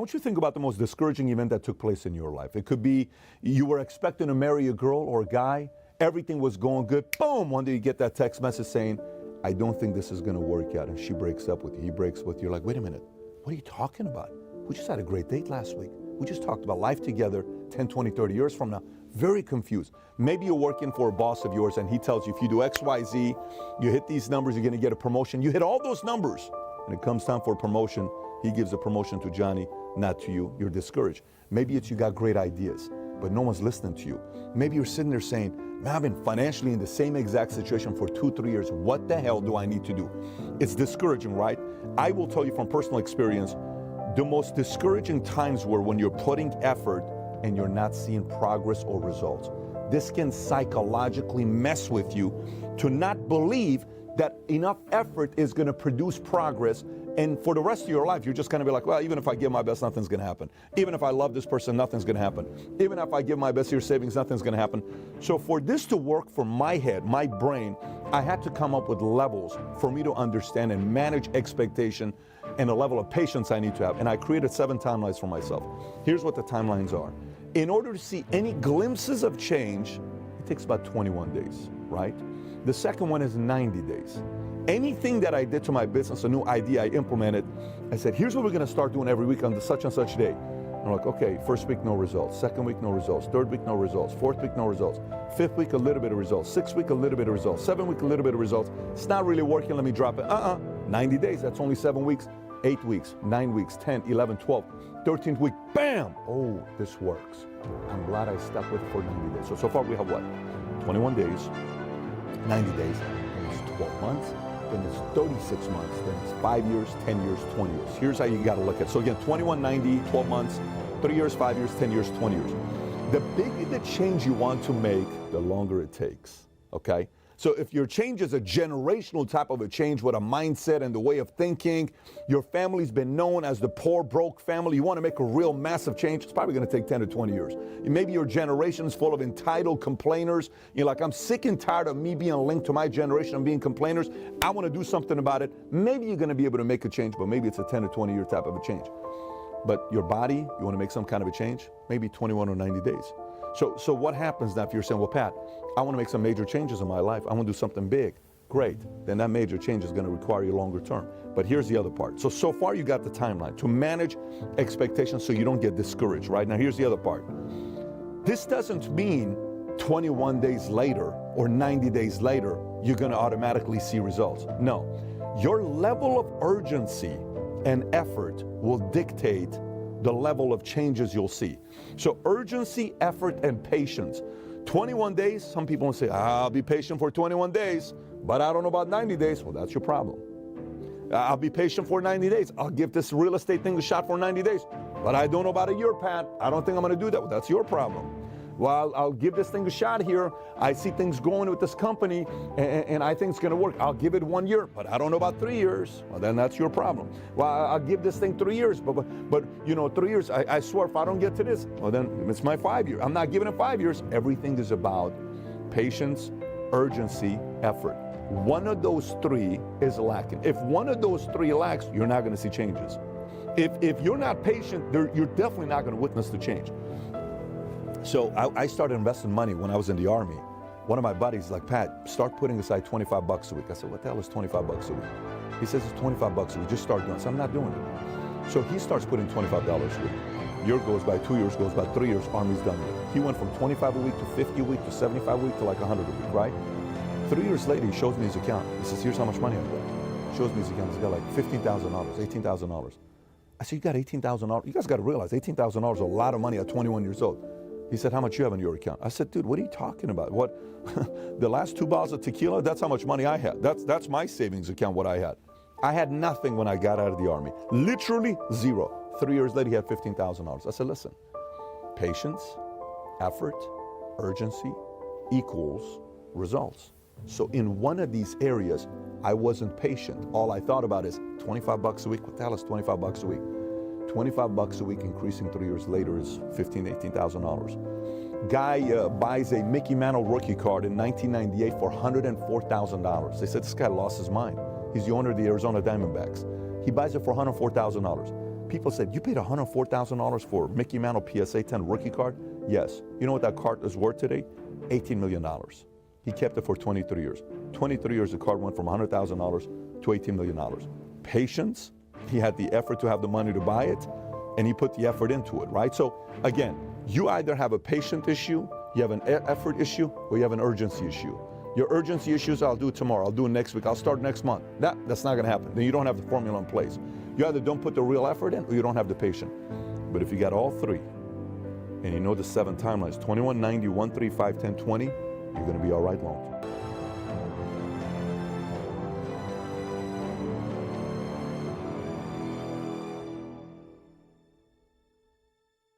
want you to think about the most discouraging event that took place in your life. It could be you were expecting to marry a girl or a guy. Everything was going good. Boom, one day you get that text message saying, I don't think this is going to work out. And she breaks up with you. He breaks with you. You're like, wait a minute. What are you talking about? We just had a great date last week. We just talked about life together 10, 20, 30 years from now. Very confused. Maybe you're working for a boss of yours and he tells you if you do X, Y, Z, you hit these numbers, you're going to get a promotion. You hit all those numbers. When it comes time for a promotion, he gives a promotion to Johnny, not to you. You're discouraged. Maybe it's you got great ideas, but no one's listening to you. Maybe you're sitting there saying, man, I've been financially in the same exact situation for 2, 3 years. What the hell do I need to do? It's discouraging, right? I will tell you from personal experience, the most discouraging times were when you're putting effort and you're not seeing progress or results. This can psychologically mess with you to not believe that enough effort is going to produce progress. And for the rest of your life, you're just going to be like, well, even if I give my best, nothing's going to happen. Even if I love this person, nothing's going to happen. Even if I give my best to your savings, nothing's going to happen. So for this to work for my head, my brain, I had to come up with levels for me to understand and manage expectation and a level of patience I need to have. And I created 7 timelines for myself. Here's what the timelines are. In order to see any glimpses of change, it takes about 21 days, right? The second one is 90 days. Anything that I did to my business, a new idea I implemented, I said, here's what we're going to start doing every week on such and such day. And I'm like, okay, first week, no results. Second week, no results. Third week, no results. Fourth week, no results. Fifth week, a little bit of results. Sixth week, a little bit of results. 7th week, a little bit of results. It's not really working. Let me drop it. 90 days. That's only 7 weeks. 8 weeks, 9 weeks, 10, 11, 12, 13th week, bam! Oh, this works. I'm glad I stuck with it for 90 days. So far we have what? 21 days, 90 days, then it's 12 months, then it's 36 months, then it's 5 years, 10 years, 20 years. Here's how you got to look at it. So again, 21, 90, 12 months, 3 years, 5 years, 10 years, 20 years. The bigger the change you want to make, the longer it takes, okay? So if your change is a generational type of a change with a mindset and the way of thinking, your family's been known as the poor, broke family, you want to make a real massive change, it's probably going to take 10 to 20 years. Maybe your generation's full of entitled complainers. You're like, I'm sick and tired of me being linked to my generation and being complainers. I want to do something about it. Maybe you're going to be able to make a change, but maybe it's a 10 to 20 year type of a change. But your body, you want to make some kind of a change? Maybe 21 or 90 days. So what happens now if you're saying, well, Pat, I want to make some major changes in my life. I want to do something big. Great. Then that major change is going to require you longer term. But here's the other part. So far you got the timeline to manage expectations so you don't get discouraged, right? Now here's the other part. This doesn't mean 21 days later or 90 days later, you're going to automatically see results. No. Your level of urgency and effort will dictate the level of changes you'll see. So urgency, effort, and patience. 21 days, some people will say, I'll be patient for 21 days, but I don't know about 90 days. Well, that's your problem. I'll be patient for 90 days. I'll give this real estate thing a shot for 90 days, but I don't know about a year, Pat. I don't think I'm gonna do that. Well, that's your problem. Well, I'll give this thing a shot here. I see things going with this company, and I think it's going to work. I'll give it 1 year, but I don't know about 3 years. Well, then that's your problem. Well, I'll give this thing 3 years, but you know, 3 years, I swear if I don't get to this, well, then it's my 5 year. I'm not giving it 5 years. Everything is about patience, urgency, effort. One of those 3 is lacking. If one of those 3 lacks, you're not going to see changes. If you're not patient, you're definitely not going to witness the change. So I started investing money when I was in the Army. One of my buddies is like, Pat, start putting aside 25 bucks a week. I said, what the hell is 25 bucks a week? He says, it's 25 bucks a week. Just start doing it. So I'm not doing it. So he starts putting $25 a week. Year goes by, 2 years goes by, 3 years, Army's done with it. He went from 25 a week to 50 a week to 75 a week to like 100 a week, right? 3 years later, he shows me his account. He says, here's how much money I've got. Shows me his account. He's got like $15,000, $18,000. I said, you got $18,000? You guys got to realize $18,000 is a lot of money at 21 years old. He said, how much you have in your account? I said, dude, what are you talking about? What? The last 2 bottles of tequila, that's how much money I had. That's my savings account, what I had. I had nothing when I got out of the Army. Literally zero. 3 years later, he had $15,000. I said, listen, patience, effort, urgency equals results. So in one of these areas, I wasn't patient. All I thought about is 25 bucks a week. What the hell is 25 bucks a week? 25 bucks a week increasing 3 years later is $15,000, $18,000. Guy buys a Mickey Mantle rookie card in 1998 for $104,000. They said, this guy lost his mind. He's the owner of the Arizona Diamondbacks. He buys it for $104,000. people said, you paid $104,000 for Mickey Mantle PSA 10 rookie card? Yes. You know what that card is worth today? $18 million. He kept it for 23 years. 23 years, the card went from $100,000 to $18 million. Patience, he had the effort to have the money to buy it, and he put the effort into it, right? So again, you either have a patient issue, you have an effort issue, or you have an urgency issue. Your urgency issues, I'll do it tomorrow, I'll do it next week, I'll start next month. That's not gonna happen. Then you don't have the formula in place. You either don't put the real effort in, or you don't have the patience. But if you got all three, and you know the 7 timelines, 21, 90, 1, 3, 5, 10, 20, you're gonna be all right long term.